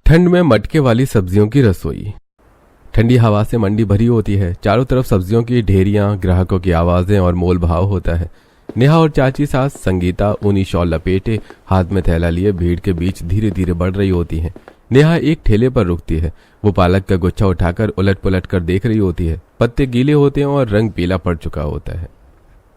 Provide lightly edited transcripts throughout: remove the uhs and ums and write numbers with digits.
ठंड में मटके वाली सब्जियों की रसोई। ठंडी हवा से मंडी भरी होती है। चारों तरफ सब्जियों की ढेरियां, ग्राहकों की आवाजें और मोल भाव होता है। नेहा और चाची सास संगीता ऊनी शॉल लपेटे हाथ में थैला लिए भीड़ के बीच धीरे धीरे बढ़ रही होती हैं। नेहा एक ठेले पर रुकती है। वो पालक का गुच्छा उठाकर उलट पुलट कर देख रही होती है। पत्ते गीले होते हैं और रंग पीला पड़ चुका होता है।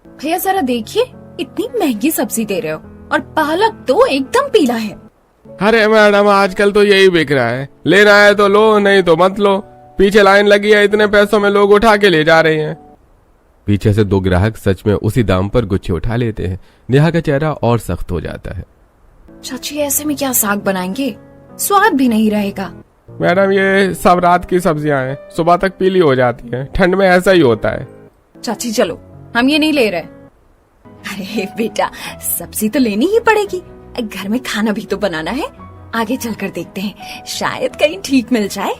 भैया जरा देखिए, इतनी महंगी सब्जी दे रहे हो और पालक तो एकदम पीला है। अरे मैडम, आजकल तो यही बिक रहा है, लेना है तो लो, नहीं तो मत लो। पीछे लाइन लगी है, इतने पैसों में लोग उठा के ले जा रहे हैं। पीछे से दो ग्राहक सच में उसी दाम पर गुच्छे उठा लेते हैं। नेहा का चेहरा और सख्त हो जाता है। चाची, ऐसे में क्या साग बनाएंगे? स्वाद भी नहीं रहेगा। मैडम, ये सब रात की सब्जियां हैं, सुबह तक पीली हो जाती हैं। ठंड में ऐसा ही होता है। चाची चलो, हम ये नहीं ले रहे। अरे बेटा, सब्जी तो लेनी ही पड़ेगी, घर में खाना भी तो बनाना है। आगे चलकर देखते हैं, शायद कहीं ठीक मिल जाए।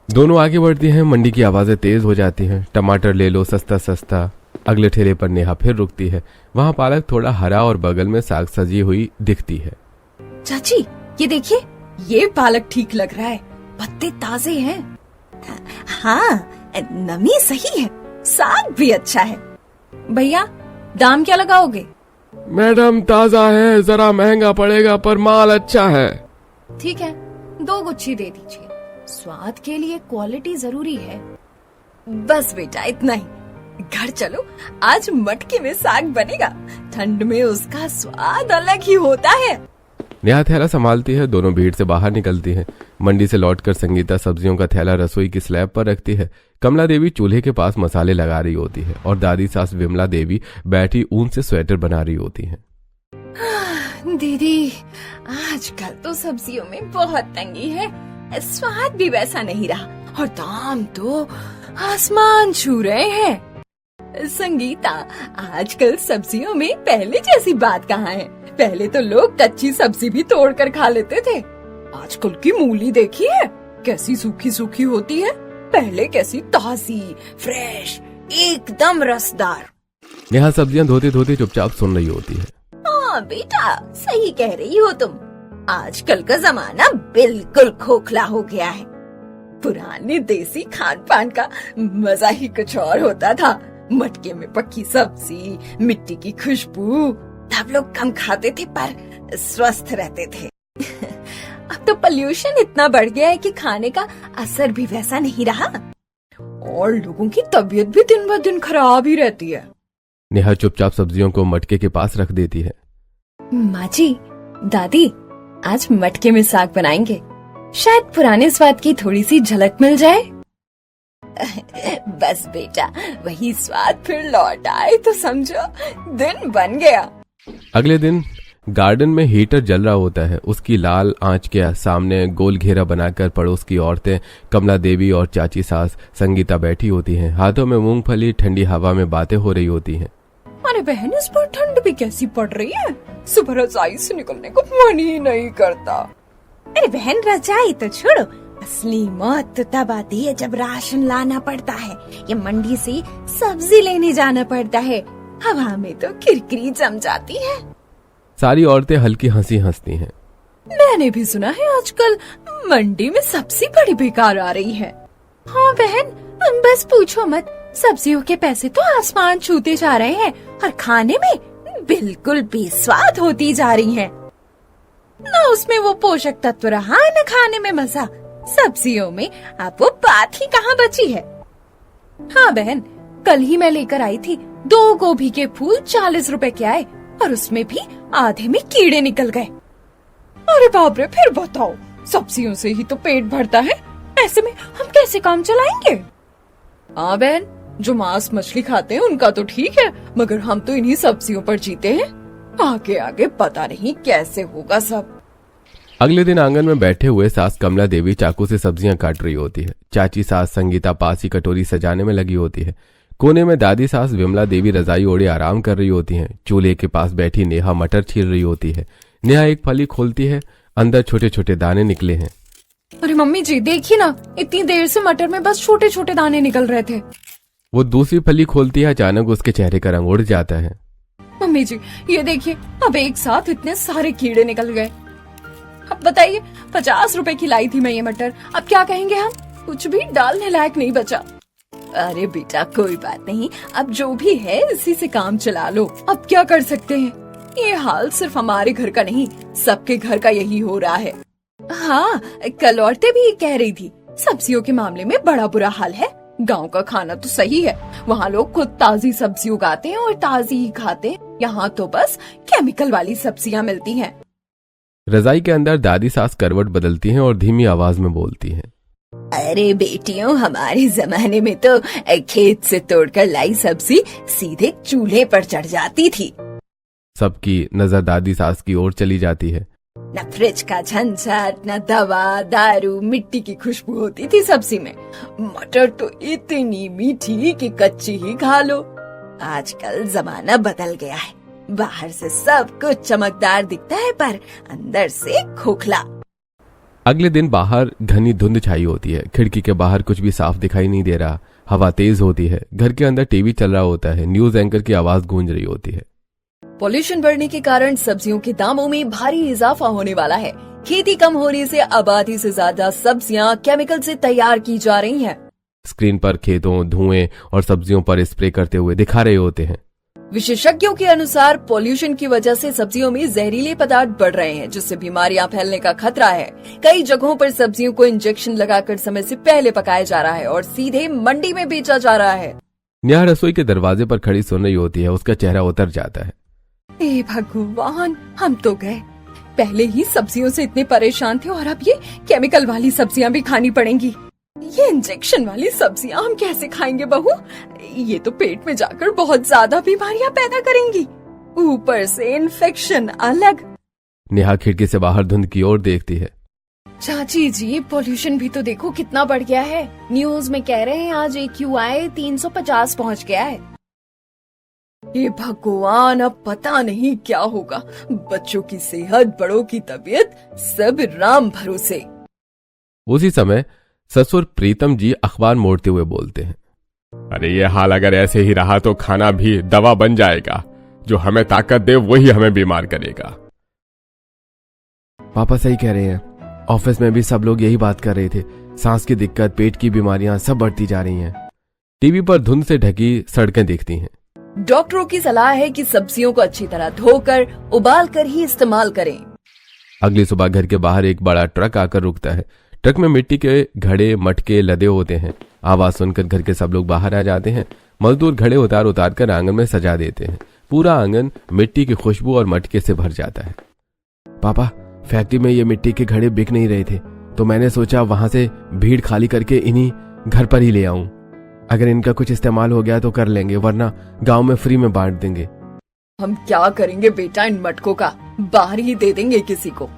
दोनों आगे बढ़ती हैं। मंडी की आवाजें तेज हो जाती हैं। टमाटर ले लो, सस्ता सस्ता। अगले ठेले पर नेहा फिर रुकती है। वहाँ पालक थोड़ा हरा और बगल में साग सजी हुई दिखती है। चाची ये देखिए, ये पालक ठीक लग रहा है, पत्ते ताजे हैं। हाँ, नमी सही है, साग भी अच्छा है। भैया, दाम क्या लगाओगे? मैडम, ताजा है, जरा महंगा पड़ेगा पर माल अच्छा है। ठीक है, 2 गुच्छी दे दीजिए। स्वाद के लिए क्वालिटी जरूरी है। बस बेटा, इतना ही। घर चलो, आज मटके में साग बनेगा। ठंड में उसका स्वाद अलग ही होता है। नेहा थैला संभालती है। दोनों भीड़ से बाहर निकलती हैं। मंडी से लौटकर संगीता सब्जियों का थैला रसोई की स्लैब पर रखती है। कमला देवी चूल्हे के पास मसाले लगा रही होती है और दादी सास विमला देवी बैठी ऊन से स्वेटर बना रही होती हैं। दीदी, आजकल तो सब्जियों में बहुत तंगी है, स्वाद भी वैसा नहीं रहा और दाम तो आसमान छू रहे हैं। संगीता, आजकल सब्जियों में पहले जैसी बात कहाँ है। पहले तो लोग कच्ची सब्जी भी तोड़कर खा लेते थे। आजकल की मूली देखी है, कैसी सूखी सूखी होती है। पहले कैसी ताजी, फ्रेश, एकदम रसदार। नेहा सब्जियां धोते धोते चुपचाप सुन रही होती है। हाँ बेटा, सही कह रही हो तुम। आजकल का जमाना बिल्कुल खोखला हो गया है। पुराने देसी खान पान का मजा ही कुछ और होता था। मटके में पकी सब्जी, मिट्टी की खुशबू। तब लोग कम खाते थे पर स्वस्थ रहते थे। अब तो पोल्यूशन इतना बढ़ गया है कि खाने का असर भी वैसा नहीं रहा और लोगों की तबीयत भी दिन ब दिन खराब ही रहती है। नेहा चुपचाप सब्जियों को मटके के पास रख देती है। माँ जी, दादी, आज मटके में साग बनाएंगे। शायद पुराने स्वाद की थोड़ी सी झलक मिल जाए। बस बेटा, वही स्वाद फिर लौट आए तो समझो दिन बन गया। अगले दिन गार्डन में हीटर जल रहा होता है। उसकी लाल आंच के सामने गोल घेरा बनाकर पड़ोस की औरतें कमला देवी और चाची सास संगीता बैठी होती हैं। हाथों में मूंगफली, ठंडी हवा में बातें हो रही होती हैं। अरे बहन, इस पर ठंड भी कैसी पड़ रही है। सुबह रजाई से निकलने को मन ही नहीं करता। अरे बहन, रजाई तो छोड़ो, असली मौत तो तब आती है जब राशन लाना पड़ता है या मंडी से सब्जी लेने जाना पड़ता है। हवा में तो किरकिरी जम जाती है। सारी औरतें हल्की हंसी हंसती हैं। मैंने भी सुना है आजकल मंडी में सब्जी बड़ी बेकार आ रही है। हाँ बहन, बस पूछो मत। सब्जियों के पैसे तो आसमान छूते जा रहे हैं और खाने में बिल्कुल बेस्वाद होती जा रही हैं। न उसमें वो पोषक तत्व रहा, न खाने में मजा। सब्जियों में अब वो बात ही कहाँ बची है। हाँ बहन, कल ही मैं लेकर आई थी 2 गोभी के फूल 40 रुपए के आए और उसमें भी आधे में कीड़े निकल गए। अरे बाप रे, फिर बताओ, सब्जियों से ही तो पेट भरता है, ऐसे में हम कैसे काम चलाएंगे? हाँ बहन, जो मांस मछली खाते हैं उनका तो ठीक है, मगर हम तो इन्हीं सब्जियों पर जीते हैं। आगे आगे पता नहीं कैसे होगा सब। अगले दिन आंगन में बैठे हुए सास कमला देवी चाकू से सब्जियां काट रही होती है। चाची सास संगीता पास ही कटोरी सजाने में लगी होती है। कोने में दादी सास विमला देवी रजाई ओढ़े आराम कर रही होती हैं। चूल्हे के पास बैठी नेहा मटर छील रही होती है। नेहा एक फली खोलती है, अंदर छोटे छोटे दाने निकले हैं। अरे मम्मी जी, देखिए ना, इतनी देर से मटर में बस छोटे छोटे दाने निकल रहे थे। वो दूसरी फली खोलती है, अचानक उसके चेहरे का रंग उड़ जाता है। मम्मी जी, ये देखिए, अब एक साथ इतने सारे कीड़े निकल गए। अब बताइए, 50 रुपए की लाई थी मैं ये मटर, अब क्या कहेंगे हम? कुछ भी डालने लायक नहीं बचा। अरे बेटा कोई बात नहीं, अब जो भी है इसी से काम चला लो, अब क्या कर सकते हैं। ये हाल सिर्फ हमारे घर का नहीं, सबके घर का यही हो रहा है। हाँ, कल औरतें भी कह रही थी, सब्जियों के मामले में बड़ा बुरा हाल है। गांव का खाना तो सही है, वहाँ लोग खुद ताजी सब्जी उगाते हैं और ताजी ही खाते हैं। यहाँ तो बस केमिकल वाली सब्जियाँ मिलती हैं। रजाई के अंदर दादी सास करवट बदलती हैं और धीमी आवाज में बोलती हैं। अरे बेटियों, हमारे जमाने में तो खेत से तोड़कर लाई सब्जी सीधे चूल्हे पर चढ़ जाती थी। सबकी नजर दादी सास की ओर चली जाती है। न फ्रिज का झंझट, न दवा दारू, मिट्टी की खुशबू होती थी सब्जी में। मटर तो इतनी मीठी कि कच्ची ही खा लो। आजकल जमाना बदल गया है, बाहर से सब कुछ चमकदार दिखता है पर अंदर से खोखला। अगले दिन बाहर घनी धुंध छाई होती है। खिड़की के बाहर कुछ भी साफ दिखाई नहीं दे रहा। हवा तेज होती है। घर के अंदर टीवी चल रहा होता है। न्यूज एंकर की आवाज गूंज रही होती है। पॉल्यूशन बढ़ने के कारण सब्जियों के दामों में भारी इजाफा होने वाला है। खेती कम होने से अब आधी से ज्यादा सब्जियां केमिकल से तैयार की जा रही हैं। स्क्रीन पर खेतों, धुएं और सब्जियों पर स्प्रे करते हुए दिखा रहे होते हैं। विशेषज्ञों के अनुसार पॉल्यूशन की वजह से सब्जियों में जहरीले पदार्थ बढ़ रहे हैं, जिससे बीमारियां फैलने का खतरा है। कई जगहों पर सब्जियों को इंजेक्शन लगाकर समय से पहले पकाया जा रहा है और सीधे मंडी में बेचा जा रहा है। नेहा रसोई के दरवाजे पर खड़ी सुन रही होती है। उसका चेहरा उतर जाता है। ए भगवान, हम तो गए। पहले ही सब्जियों से इतने परेशान थे और अब ये केमिकल वाली सब्जियां भी खानी पड़ेंगी। ये इंजेक्शन वाली सब्जियां हम कैसे खाएंगे बहू? ये तो पेट में जाकर बहुत ज्यादा बीमारियां पैदा करेंगी, ऊपर से इन्फेक्शन अलग। नेहा खिड़की से बाहर धुंध की ओर देखती है। चाची जी, पोल्यूशन भी तो देखो कितना बढ़ गया है। न्यूज में कह रहे हैं आज AQI 350 पहुंच गया है। ये भगवान, अब पता नहीं क्या होगा। बच्चों की सेहत, बड़ों की तबीयत, सब राम भरोसे। उसी समय ससुर प्रीतम जी अखबार मोड़ते हुए बोलते हैं। अरे ये हाल अगर ऐसे ही रहा तो खाना भी दवा बन जाएगा। जो हमें ताकत दे वही हमें बीमार करेगा। पापा सही कह रहे हैं। ऑफिस में भी सब लोग यही बात कर रहे थे। सांस की दिक्कत, पेट की बीमारियां सब बढ़ती जा रही हैं। टीवी पर धुंध से ढकी सड़कें दिखती हैं। डॉक्टरों की सलाह है कि सब्जियों को अच्छी तरह धोकर, उबाल कर ही इस्तेमाल करें। अगली सुबह घर के बाहर एक बड़ा ट्रक आकर रुकता है। ट्रक में मिट्टी के घड़े, मटके लदे होते हैं। आवाज सुनकर घर के सब लोग बाहर आ जाते हैं। मजदूर घड़े उतार उतार कर आंगन में सजा देते हैं। पूरा आंगन मिट्टी की खुशबू और मटके से भर जाता है। पापा, फैक्ट्री में ये मिट्टी के घड़े बिक नहीं रहे थे, तो मैंने सोचा वहां से भीड़ खाली करके इन्हीं घर पर ही ले आऊं। अगर इनका कुछ इस्तेमाल हो गया तो कर लेंगे, वरना गांव में फ्री में बांट देंगे। हम क्या करेंगे बेटा इन मटकों का? बाहर ही दे देंगे किसी को।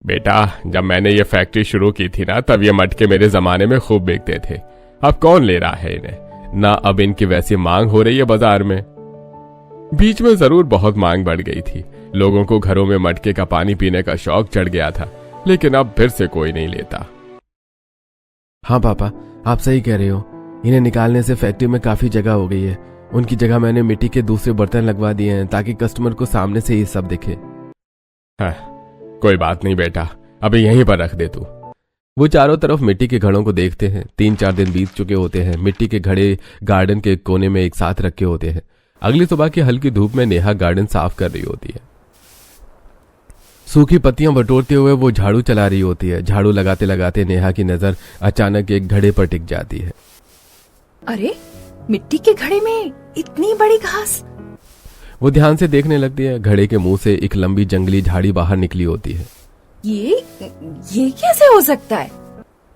बेटा, जब मैंने ये फैक्ट्री शुरू की थी ना, तब ये मटके मेरे जमाने में खूब बिकते थे। अब कौन ले रहा है इन्हें? ना अब इनकी वैसी मांग हो रही है बाजार में। बीच में जरूर बहुत मांग बढ़ गई थी। लोगों को घरों में मटके का पानी पीने का शौक चढ़ गया था, लेकिन अब फिर से कोई नहीं लेता। हाँ पापा, आप सही कह रहे हो। इन्हें निकालने से फैक्ट्री में काफी जगह हो गई है। उनकी जगह मैंने मिट्टी के दूसरे बर्तन लगवा दिए हैं ताकि कस्टमर को सामने से ये सब दिखे। हाँ, कोई बात नहीं बेटा, अभी यहीं पर रख दे तू। वो चारों तरफ मिट्टी के घड़ों को देखते हैं। 3-4 दिन बीत चुके होते हैं। मिट्टी के घड़े गार्डन के कोने में एक साथ रखे होते हैं। अगली सुबह की हल्की धूप में नेहा गार्डन साफ कर रही होती है। सूखी पत्तियां बटोरते हुए वो झाड़ू चला रही होती है। झाड़ू लगाते लगाते नेहा की नजर अचानक एक घड़े पर टिक जाती है। अरे, मिट्टी के घड़े में इतनी बड़ी घास। वो ध्यान से देखने लगती है। घड़े के मुंह से एक लंबी जंगली झाड़ी बाहर निकली होती है। ये कैसे हो सकता है?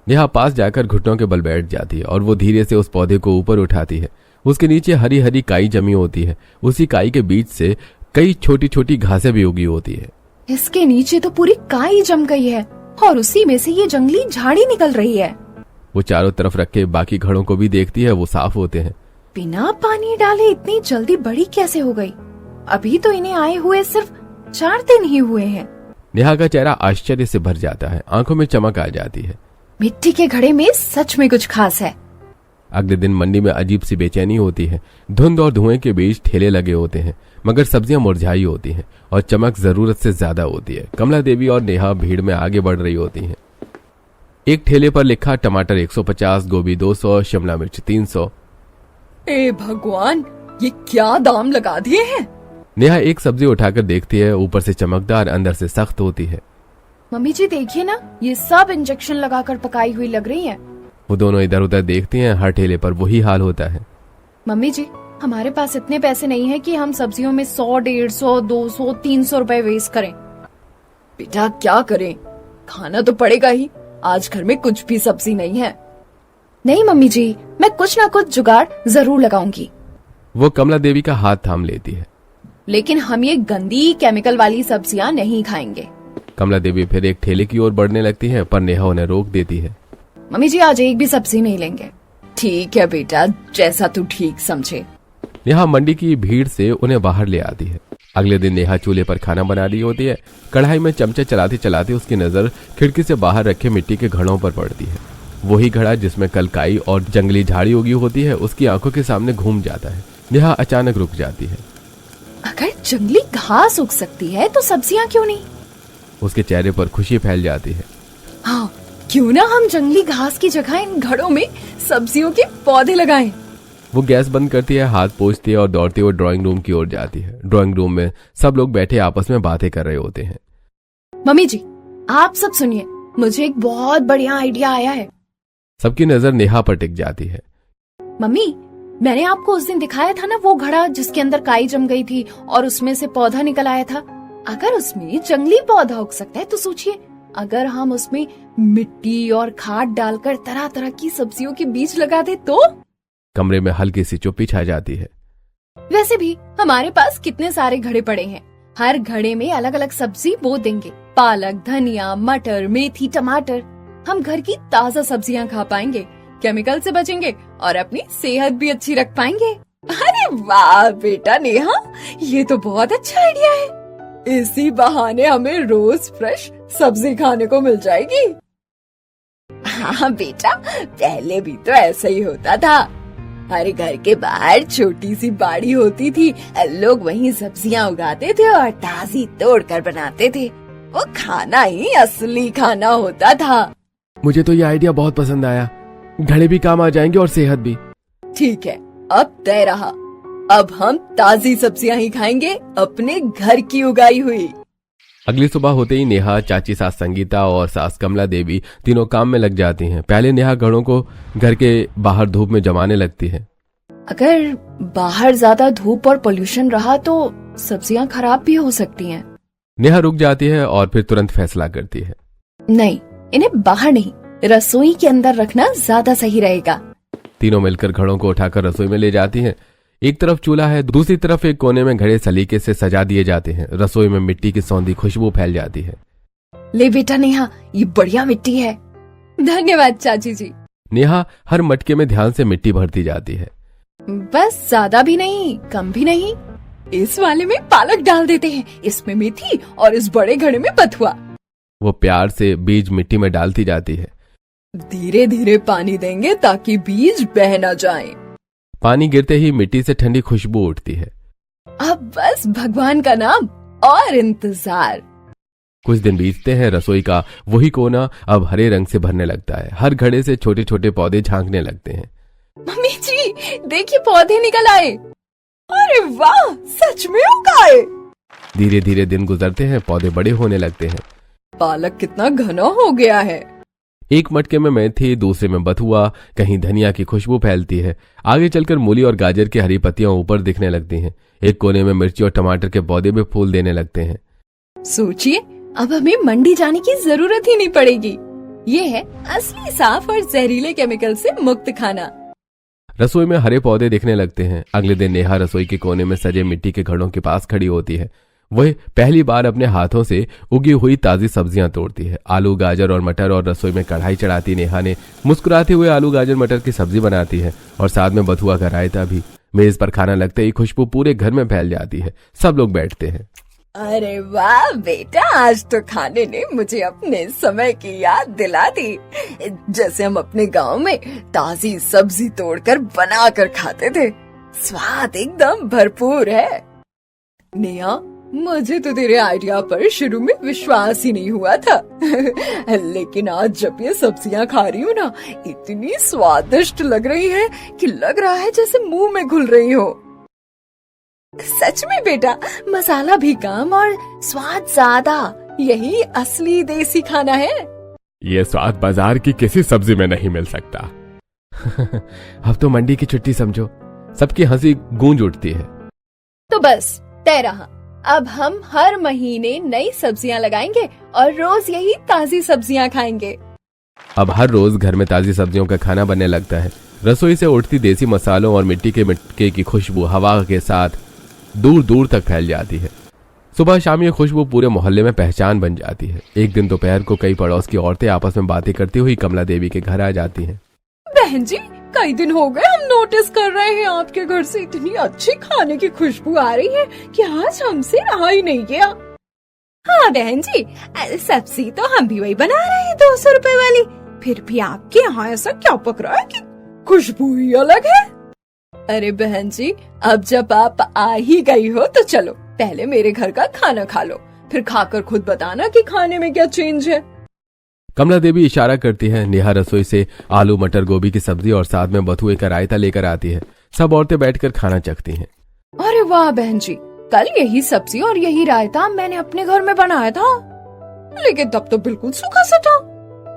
नेहा पास जाकर घुटनों के बल बैठ जाती है और वो धीरे से उस पौधे को ऊपर उठाती है। उसके नीचे हरी हरी काई जमी होती है। उसी काई के बीच से कई छोटी छोटी घासें भी उगी होती है। इसके नीचे तो पूरी काई जम गई है और उसी में से ये जंगली झाड़ी निकल रही है। वो चारों तरफ रखे बाकी घड़ों को भी देखती है। वो साफ होते हैं। बिना पानी डाले इतनी जल्दी बड़ी कैसे हो गई? अभी तो इन्हें आए हुए सिर्फ 4 दिन ही हुए हैं। नेहा का चेहरा आश्चर्य से भर जाता है। आंखों में चमक आ जाती है। मिट्टी के घड़े में सच में कुछ खास है। अगले दिन मंडी में अजीब सी बेचैनी होती है। धुंध और धुएं के बीच ठेले लगे होते हैं, मगर सब्जियां मुरझाई होती हैं और चमक जरूरत से ज्यादा होती है। कमला देवी और नेहा भीड़ में आगे बढ़ रही होती हैं। एक ठेले पर लिखा टमाटर 150, गोभी 200, शिमला मिर्च 300। ए भगवान, ये क्या दाम लगा दिए हैं। नेहा एक सब्जी उठाकर देखती है, ऊपर से चमकदार, अंदर से सख्त होती है। मम्मी जी देखिए ना, ये सब इंजेक्शन लगाकर पकाई हुई लग रही है। वो दोनों इधर उधर देखती हैं। हर ठेले पर वही हाल होता है। मम्मी जी, हमारे पास इतने पैसे नहीं है कि हम सब्जियों में 100, 150, 200, 300 रुपए वेस्ट करें। बेटा क्या करें, खाना तो पड़ेगा ही। आज घर में कुछ भी सब्जी नहीं है। नहीं मम्मी जी, मैं कुछ ना कुछ जुगाड़ जरूर लगाऊंगी। वो कमला देवी का हाथ थाम लेती है। लेकिन हम ये गंदी केमिकल वाली सब्जियां नहीं खाएंगे। कमला देवी फिर एक ठेले की ओर बढ़ने लगती है, पर नेहा उन्हें रोक देती है। मम्मी जी, आज एक भी सब्जी नहीं लेंगे। ठीक है बेटा, जैसा तू ठीक समझे। नेहा मंडी की भीड़ से उन्हें बाहर ले आती है। अगले दिन नेहा चूल्हे पर खाना बना रही होती है। कढ़ाई में चमचा चलाते चलाते उसकी नजर खिड़की से बाहर रखे मिट्टी के घड़ों पर पड़ती है। वही घड़ा जिसमें कल काई और जंगली झाड़ी उगी होती है उसकी आंखों के सामने घूम जाता है। नेहा अचानक रुक जाती है। अगर जंगली घास उग सकती है तो सब्जियां क्यों नहीं? उसके चेहरे पर खुशी फैल जाती है। हाँ, क्यों ना हम जंगली घास की जगह इन घड़ों में सब्जियों के पौधे लगाएं। वो गैस बंद करती है, हाथ पोंछती है और दौड़ती हुई ड्राइंग रूम की ओर जाती है। ड्राइंग रूम में सब लोग बैठे आपस में बातें कर रहे होते हैं। मम्मी जी, आप सब सुनिए, मुझे एक बहुत बढ़िया आइडिया आया है। सबकी नजर नेहा पर टिक जाती है। मम्मी, मैंने आपको उस दिन दिखाया था ना वो घड़ा जिसके अंदर काई जम गई थी और उसमें से पौधा निकल आया था। अगर उसमें जंगली पौधा उग सकता है तो सोचिए, अगर हम उसमें मिट्टी और खाद डालकर तरह तरह की सब्जियों के बीज लगा दे तो। कमरे में हल्की सी चुप्पी छा जाती है। वैसे भी हमारे पास कितने सारे घड़े पड़े हैं। हर घड़े में अलग अलग सब्जी बो देंगे। पालक, धनिया, मटर, मेथी, टमाटर। हम घर की ताजा सब्जियां खा पाएंगे, केमिकल से बचेंगे और अपनी सेहत भी अच्छी रख पाएंगे। अरे वाह बेटा नेहा, ये तो बहुत अच्छा आइडिया है। इसी बहाने हमें रोज फ्रेश सब्जी खाने को मिल जाएगी। हाँ बेटा, पहले भी तो ऐसा ही होता था। हर घर के बाहर छोटी सी बाड़ी होती थी, लोग वहीं सब्जियां उगाते थे और ताजी तोड़ कर बनाते थे। वो खाना ही असली खाना होता था। मुझे तो ये आइडिया बहुत पसंद आया। घड़े भी काम आ जाएंगे और सेहत भी। ठीक है, अब तय रहा। अब हम ताजी सब्जियां ही खाएंगे, अपने घर की उगाई हुई। अगली सुबह होते ही नेहा, चाची सास संगीता और सास कमला देवी तीनों काम में लग जाती हैं। पहले नेहा घड़ों को घर के बाहर धूप में जमाने लगती है। अगर बाहर ज्यादा धूप और पोल्यूशन रहा तो सब्जियां खराब भी हो सकती हैं। नेहा रुक जाती है और फिर तुरंत फैसला करती है। नहीं, इन्हें बाहर नहीं, रसोई के अंदर रखना ज्यादा सही रहेगा। तीनों मिलकर घड़ों को उठाकर रसोई में ले जाती हैं। एक तरफ चूल्हा है, दूसरी तरफ एक कोने में घड़े सलीके से सजा दिए जाते हैं। रसोई में मिट्टी की सौंधी खुशबू फैल जाती है। ले बेटा नेहा, ये बढ़िया मिट्टी है। धन्यवाद चाची जी। नेहा हर मटके में ध्यान से मिट्टी भरती जाती है। बस ज्यादा भी नहीं, कम भी नहीं। इस वाले में पालक डाल देते हैं, इसमें मेथी और इस बड़े घड़े में बथुआ। वो प्यार से बीज मिट्टी में डालती जाती है। धीरे धीरे पानी देंगे ताकि बीज बह न जाएं। पानी गिरते ही मिट्टी से ठंडी खुशबू उठती है। अब बस भगवान का नाम और इंतजार। कुछ दिन बीतते हैं। रसोई का वही कोना अब हरे रंग से भरने लगता है। हर घड़े से छोटे छोटे पौधे झांकने लगते हैं। मम्मी जी, देखिए पौधे निकल आए। अरे वाह, सच में उगाए। धीरे धीरे दिन गुजरते हैं, पौधे बड़े होने लगते हैं। पालक कितना घना हो गया है। एक मटके में मेथी, दूसरे में बथुआ, कहीं धनिया की खुशबू फैलती है। आगे चलकर मूली और गाजर की हरी पत्तियां ऊपर दिखने लगती हैं। एक कोने में मिर्ची और टमाटर के पौधे भी फूल देने लगते हैं। सोचिए, अब हमें मंडी जाने की जरूरत ही नहीं पड़ेगी। ये है असली साफ और जहरीले केमिकल से मुक्त खाना। रसोई में हरे पौधे दिखने लगते हैं। अगले दिन नेहा रसोई के कोने में सजे मिट्टी के घड़ों के पास खड़ी होती है। वह पहली बार अपने हाथों से उगी हुई ताजी सब्जियां तोड़ती है। आलू, गाजर और मटर और रसोई में कढ़ाई चढ़ाती नेहा ने मुस्कुराते हुए आलू, गाजर, मटर की सब्जी बनाती है और साथ में बथुआ का रायता भी। मेज पर खाना लगते ही खुशबू पूरे घर में फैल जाती है। सब लोग बैठते हैं। अरे वाह बेटा, आज तो खाने ने मुझे अपने समय की याद दिला दी। जैसे हम अपने गांव में ताजी सब्जी तोड़कर बनाकर खाते थे, स्वाद एकदम भरपूर है। नेहा, मुझे तो तेरे आइडिया पर शुरू में विश्वास ही नहीं हुआ था लेकिन आज जब ये सब्जियां खा रही हूँ ना, इतनी स्वादिष्ट लग रही है कि लग रहा है जैसे मुंह में घुल रही हो। सच में बेटा, मसाला भी कम और स्वाद ज्यादा, यही असली देसी खाना है। ये स्वाद बाजार की किसी सब्जी में नहीं मिल सकता। अब तो मंडी की छुट्टी समझो, सबकी हंसी गूंज उठती है। तो बस तय रहा, अब हम हर महीने नई सब्जियां लगाएंगे और रोज यही ताजी सब्जियां खाएंगे। अब हर रोज घर में ताजी सब्जियों का खाना बनने लगता है। रसोई से उठती देसी मसालों और मिट्टी के मटके की खुशबू हवा के साथ दूर दूर तक फैल जाती है। सुबह शाम ये खुशबू पूरे मोहल्ले में पहचान बन जाती है। एक दिन दोपहर को कई पड़ोस की औरतें आपस में बातें करती हुई कमला देवी के घर आ जाती हैं। बहन जी, कई दिन हो गए हम नोटिस कर रहे हैं आपके घर से इतनी अच्छी खाने की खुशबू आ रही है कि आज हमसे रहा ही नहीं गया। हाँ बहन जी, सब्जी तो हम भी वही बना रहे हैं 200 रुपए वाली, फिर भी आपके यहाँ ऐसा क्या पक रहा है कि खुशबू ही अलग है। अरे बहन जी, अब जब आप आ ही गई हो तो चलो पहले मेरे घर का खाना खा लो, फिर खाकर खुद बताना कि खाने में क्या चेंज है। कमला देवी इशारा करती है। नेहा रसोई से आलू मटर गोभी की सब्जी और साथ में बथुए का रायता लेकर आती है। सब औरतें बैठकर खाना चखती हैं। अरे वाह बहन जी, कल यही सब्जी और यही रायता मैंने अपने घर में बनाया था, लेकिन तब तो बिल्कुल सूखा सा था,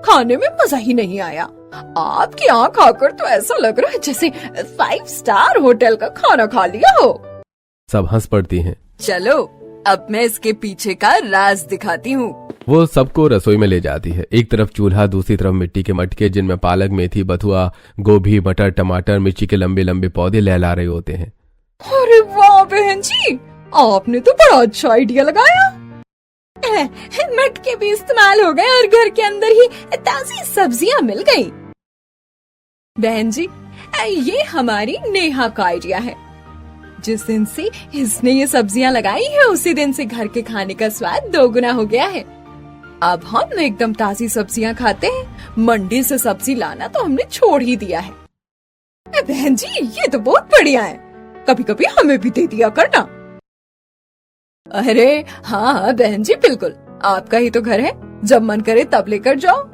खाने में मजा ही नहीं आया। आपकी यहाँ खाकर तो ऐसा लग रहा है जैसे 5 स्टार होटल का खाना खा लिया हो। सब हंस पड़ती हैं। चलो अब मैं इसके पीछे का राज दिखाती हूँ। वो सबको रसोई में ले जाती है। एक तरफ चूल्हा, दूसरी तरफ मिट्टी के मटके जिनमें पालक, मेथी, बथुआ, गोभी, मटर, टमाटर, मिर्ची के लंबे लंबे पौधे लहला रहे होते हैं। अरे वाह बहन जी, आपने तो बड़ा अच्छा आइडिया लगाया। मटके भी इस्तेमाल हो गए और घर के अंदर ही ताजी सब्जियां मिल गई। बहन जी, ये हमारी नेहा का आइडिया है। जिस दिन से इसने ये सब्जियां लगाई है उसी दिन से घर के खाने का स्वाद 2 गुना हो गया है। अब हम एकदम ताजी सब्जियां खाते हैं। मंडी से सब्जी लाना तो हमने छोड़ ही दिया है। बहन जी, ये तो बहुत बढ़िया है, कभी कभी हमें भी दे दिया करना। अरे हाँ बहन जी, बिल्कुल, आपका ही तो घर है, जब मन करे तब लेकर जाओ।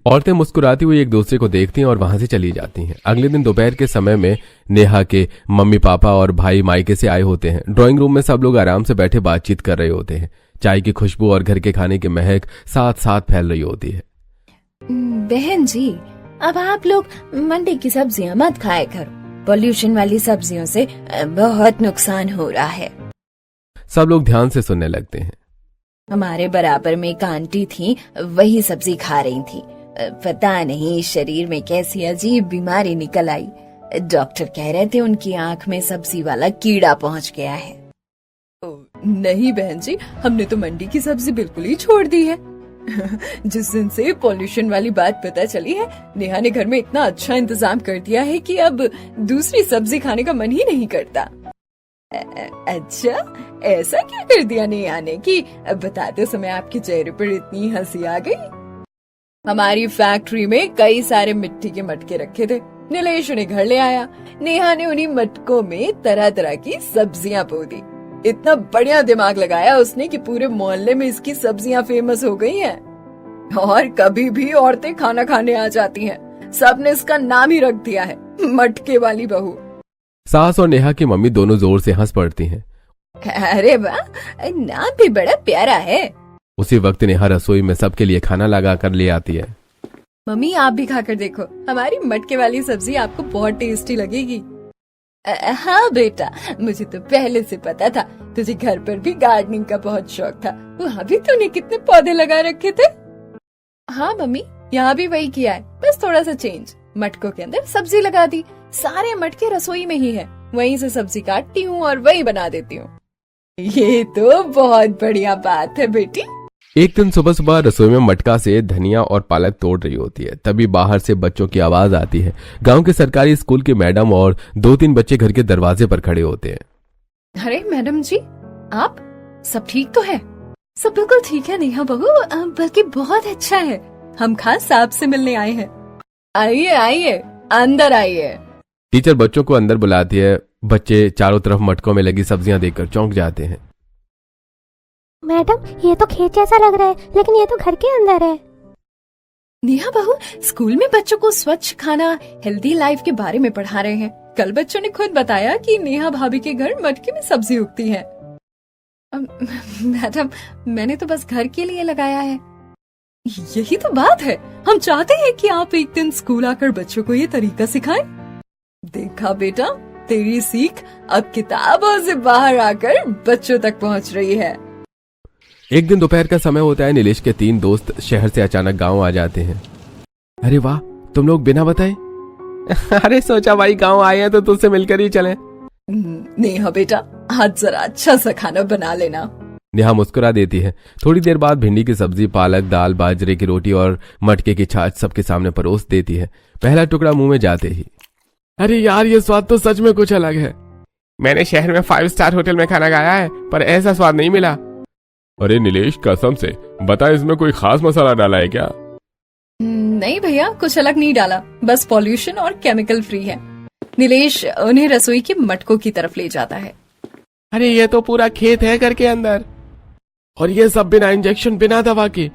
औरतें मुस्कुराती हुई एक दूसरे को देखती हैं और वहां से चली जाती हैं। अगले दिन दोपहर के समय में नेहा के मम्मी पापा और भाई मायके से आए होते हैं। ड्राइंग रूम में सब लोग आराम से बैठे बातचीत कर रहे होते हैं। चाय की खुशबू और घर के खाने की महक साथ साथ फैल रही होती है। बहन जी, अब आप लोग मंडी की सब्जियां मत खाया करो, पोल्यूशन वाली सब्जियों से बहुत नुकसान हो रहा है। सब लोग ध्यान से सुनने लगते हैं। हमारे बराबर में एक आंटी थी, वही सब्जी खा रही थी। पता नहीं शरीर में कैसी अजीब बीमारी निकल आई। डॉक्टर कह रहे थे उनकी आंख में सब्जी वाला कीड़ा पहुंच गया है। नहीं बहन जी, हमने तो मंडी की सब्जी बिल्कुल ही छोड़ दी है। जिस दिन से पॉल्यूशन वाली बात पता चली है, नेहा ने घर में इतना अच्छा इंतजाम कर दिया है कि अब दूसरी सब्जी खाने का मन ही नहीं करता। अच्छा, ऐसा क्या कर दिया नेहा ने कि बताते समय आपके चेहरे पर इतनी हंसी आ गई? हमारी फैक्ट्री में कई सारे मिट्टी के मटके रखे थे, नीलेश उन्हें घर ले आया। नेहा ने उन्हीं मटकों में तरह तरह की सब्जियां बो दी। इतना बढ़िया दिमाग लगाया उसने कि पूरे मोहल्ले में इसकी सब्जियां फेमस हो गई हैं। और कभी भी औरतें खाना खाने आ जाती हैं। सबने इसका नाम ही रख दिया है, मटके वाली बहू। सास और नेहा की मम्मी दोनों जोर से हंस पड़ती हैं। अरे वाह, नाम भी बड़ा प्यारा है। उसी वक्त नेहा रसोई में सबके लिए खाना लगा कर ले आती है। मम्मी, आप भी खाकर देखो, हमारी मटके वाली सब्जी आपको बहुत टेस्टी लगेगी। हाँ बेटा, मुझे तो पहले से पता था तुझे घर पर भी गार्डनिंग का बहुत शौक था। वहाँ भी तूने कितने पौधे लगा रखे थे। हाँ मम्मी, यहाँ भी वही किया है, बस थोड़ा सा चेंज। मटकों के अंदर सब्जी लगा दी। सारे मटके रसोई में ही है, वहीं से सब्जी काटती हूँ और वही बना देती हूँ। ये तो बहुत बढ़िया बात है बेटी। एक दिन सुबह सुबह रसोई में मटका से धनिया और पालक तोड़ रही होती है। तभी बाहर से बच्चों की आवाज आती है। गांव के सरकारी स्कूल के मैडम और 2-3 बच्चे घर के दरवाजे पर खड़े होते हैं। अरे मैडम जी, आप सब ठीक तो है? सब बिल्कुल ठीक है नेहा बहू, बल्कि बहुत अच्छा है। हम खास आपसे मिलने आए हैं। आइए आइए, अंदर आइए। टीचर बच्चों को अंदर बुलाती है। बच्चे चारों तरफ मटकों में लगी सब्जियां देखकर चौंक जाते हैं। मैडम, ये तो खेत जैसा लग रहा है, लेकिन ये तो घर के अंदर है। नेहा बहू, स्कूल में बच्चों को स्वच्छ खाना, हेल्दी लाइफ के बारे में पढ़ा रहे हैं। कल बच्चों ने खुद बताया कि नेहा भाभी के घर मटके में सब्जी उगती है। मैडम, मैंने तो बस घर के लिए लगाया है। यही तो बात है, हम चाहते हैं कि आप एक दिन स्कूल आकर बच्चों को ये तरीका सिखाएं। देखा बेटा, तेरी सीख अब किताबों से बाहर आकर बच्चों तक पहुंच रही है। एक दिन दोपहर का समय होता है। नीलेश के 3 दोस्त शहर से अचानक गांव आ जाते हैं। अरे वाह, तुम लोग बिना बताए? अरे सोचा भाई गांव आए हैं तो तुझसे मिलकर ही चलें। नेहा बेटा, आज जरा अच्छा सा खाना बना लेना। नेहा मुस्कुरा देती है। थोड़ी देर बाद भिंडी की सब्जी, पालक, दाल, बाजरे की रोटी और मटके की छाछ सबके सामने परोस देती है। पहला टुकड़ा मुंह में जाते ही, अरे यार, ये स्वाद तो सच में कुछ अलग है। मैंने शहर में 5 स्टार होटल में खाना खाया है, पर ऐसा स्वाद नहीं मिला। अरे नीलेश, कसम से बता, इसमें कोई खास मसाला डाला है क्या? नहीं भैया, कुछ अलग नहीं डाला, बस पॉल्यूशन और केमिकल फ्री है। नीलेश उन्हें रसोई के मटकों की तरफ ले जाता है। अरे ये तो पूरा खेत है घर के अंदर, और ये सब बिना इंजेक्शन, बिना दवा के।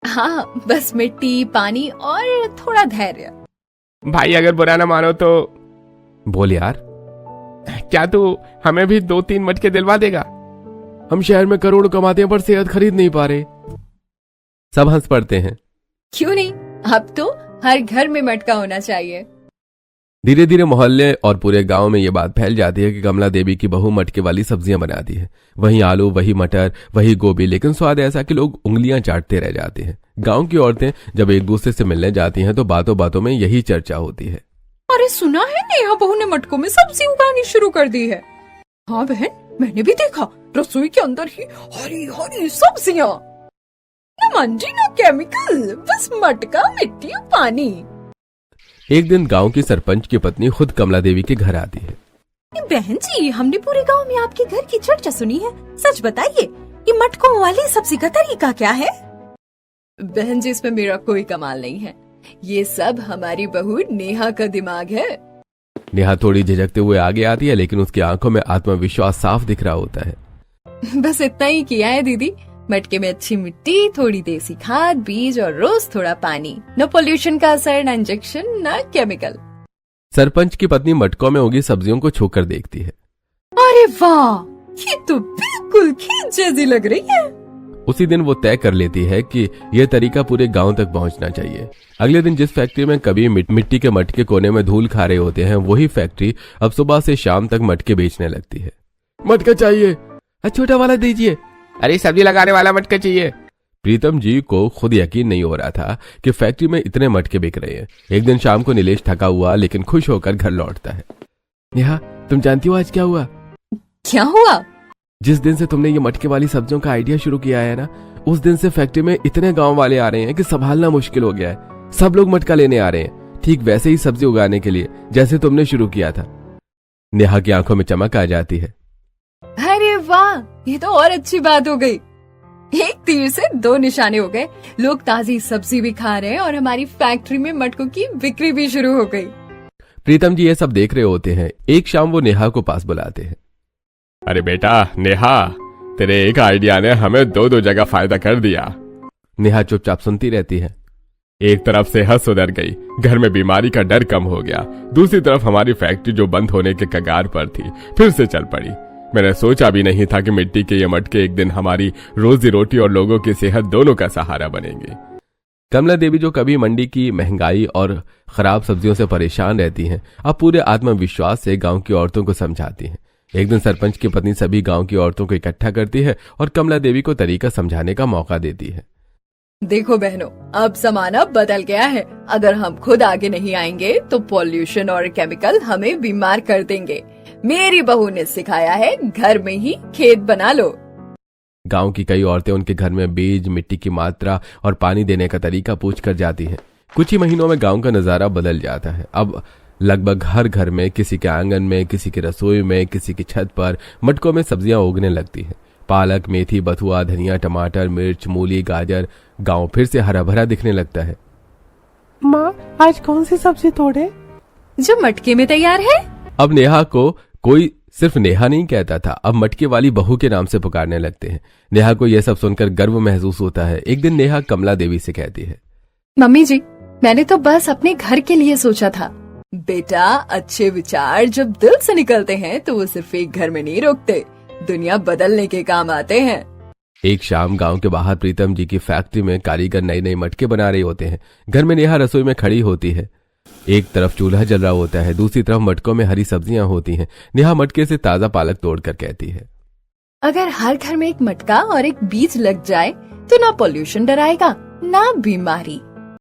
हाँ, बस मिट्टी, पानी और थोड़ा धैर्य। भाई अगर बुरा ना मानो तो बोल यार, क्या तू हमें भी 2-3 मटके दिलवा देगा? हम शहर में करोड़ कमाते हैं पर सेहत खरीद नहीं पा रहे। सब हंस पड़ते हैं। क्यों नहीं, अब तो हर घर में मटका होना चाहिए। धीरे धीरे मोहल्ले और पूरे गांव में ये बात फैल जाती है कि कमला देवी की बहू मटके वाली सब्जियां बनाती है। वही आलू, वही मटर, वही गोभी, लेकिन स्वाद ऐसा कि लोग उंगलियां चाटते रह जाते हैं। गांव की औरतें जब एक दूसरे से मिलने जाती हैं तो बातों बातों में यही चर्चा होती है। अरे सुना है, नेहा बहू ने मटकों में सब्जी उगानी शुरू कर दी है। हाँ बहन, मैंने भी देखा, रसोई के अंदर ही हरी हरी सब्जियां। न मंडी न केमिकल, बस मटका, मिट्टी और पानी। एक दिन गांव की सरपंच की पत्नी खुद कमला देवी के घर आती है। बहन जी, हमने पूरे गांव में आपके घर की चर्चा सुनी है। सच बताइए, ये मटकों वाली सब्जी का तरीका क्या है? बहन जी, इसमें मेरा कोई कमाल नहीं है, ये सब हमारी बहू नेहा का दिमाग है। नेहा थोड़ी झिझकते हुए आगे आती है, लेकिन उसकी आंखों में आत्मविश्वास साफ दिख रहा होता है। बस इतना ही किया है दीदी। मटके में अच्छी मिट्टी, थोड़ी देसी खाद, बीज और रोज थोड़ा पानी। न पोल्यूशन का असर, न इंजेक्शन, न केमिकल। सरपंच की पत्नी मटकों में उगी सब्जियों को छूकर देखती है। अरे वाह, ये तो बिल्कुल खेत जैसी लग रही है। उसी दिन वो तय कर लेती है कि यह तरीका पूरे गांव तक पहुंचना चाहिए। अगले दिन जिस फैक्ट्री में कभी मिट्टी के मटके कोने में धूल खा रहे होते हैं, वही फैक्ट्री अब सुबह से शाम तक मटके बेचने लगती है। मटका चाहिए, छोटा वाला दीजिए। अरे सब्जी लगाने वाला मटका चाहिए। प्रीतम जी को खुद यकीन नहीं हो रहा था कि फैक्ट्री में इतने मटके बिक रहे हैं। एक दिन शाम को नीलेश थका हुआ लेकिन खुश होकर घर लौटता है। नेहा, तुम जानती हो आज क्या हुआ? क्या हुआ? जिस दिन से तुमने ये मटके वाली सब्जियों का आइडिया शुरू किया है ना, उस दिन से फैक्ट्री में इतने गांव वाले आ रहे हैं कि संभालना मुश्किल हो गया है। सब लोग मटका लेने आ रहे हैं, ठीक वैसे ही सब्जी उगाने के लिए जैसे तुमने शुरू किया था। नेहा की आंखों में चमक आ जाती है। अरे वाह, ये तो और अच्छी बात हो गई। एक तीर से 2 निशाने हो गए। लोग ताजी सब्जी भी खा रहे हैं और हमारी फैक्ट्री में मटकों की बिक्री भी शुरू हो गई। प्रीतम जी ये सब देख रहे होते हैं। एक शाम वो नेहा को पास बुलाते हैं। अरे बेटा नेहा, तेरे एक आइडिया ने हमें 2 जगह फायदा कर दिया। नेहा चुपचाप सुनती रहती है। एक तरफ सेहत सुधर गई, घर में बीमारी का डर कम हो गया। दूसरी तरफ हमारी फैक्ट्री जो बंद होने के कगार पर थी, फिर से चल पड़ी। मैंने सोचा भी नहीं था कि मिट्टी के ये मटके एक दिन हमारी रोजी रोटी और लोगों की सेहत दोनों का सहारा बनेंगे। कमला देवी जो कभी मंडी की महंगाई और खराब सब्जियों से परेशान रहती हैं, अब पूरे आत्मविश्वास से गांव की औरतों को समझाती हैं। एक दिन सरपंच की पत्नी सभी गांव की औरतों को इकट्ठा करती है और कमला देवी को तरीका समझाने का मौका देती है। देखो बहनों, अब जमाना बदल गया है। अगर हम खुद आगे नहीं आएंगे तो पॉल्यूशन और केमिकल हमें बीमार कर देंगे। मेरी बहू ने सिखाया है, घर में ही खेत बना लो। गांव की कई औरतें उनके घर में बीज, मिट्टी की मात्रा और पानी देने का तरीका पूछ कर जाती हैं। कुछ ही महीनों में गांव का नजारा बदल जाता है। अब लगभग हर घर में, किसी के आंगन में, किसी की रसोई में, किसी की छत पर मटकों में सब्जियां उगने लगती हैं। पालक, मेथी, बथुआ, धनिया, टमाटर, मिर्च, मूली, गाजर, गांव फिर से हरा भरा दिखने लगता है। माँ, आज कौन सी सब्जी तोड़े? जो मटके में तैयार है। अब नेहा को कोई सिर्फ नेहा नहीं कहता था, अब मटके वाली बहू के नाम से पुकारने लगते हैं। नेहा को यह सब सुनकर गर्व महसूस होता है। एक दिन नेहा कमला देवी से कहती है, मम्मी जी, मैंने तो बस अपने घर के लिए सोचा था। बेटा, अच्छे विचार जब दिल से निकलते हैं तो वो सिर्फ एक घर में नहीं रुकते, दुनिया बदलने के काम आते हैं। एक शाम गांव के बाहर प्रीतम जी की फैक्ट्री में कारीगर नए नए मटके बना रहे होते हैं। घर में नेहा रसोई में खड़ी होती है। एक तरफ चूल्हा जल रहा होता है, दूसरी तरफ मटकों में हरी सब्जियां होती हैं। नेहा मटके से ताजा पालक तोड़कर कहती है, अगर हर घर में एक मटका और एक बीज लग जाए तो ना पोल्यूशन डराएगा, ना बीमारी,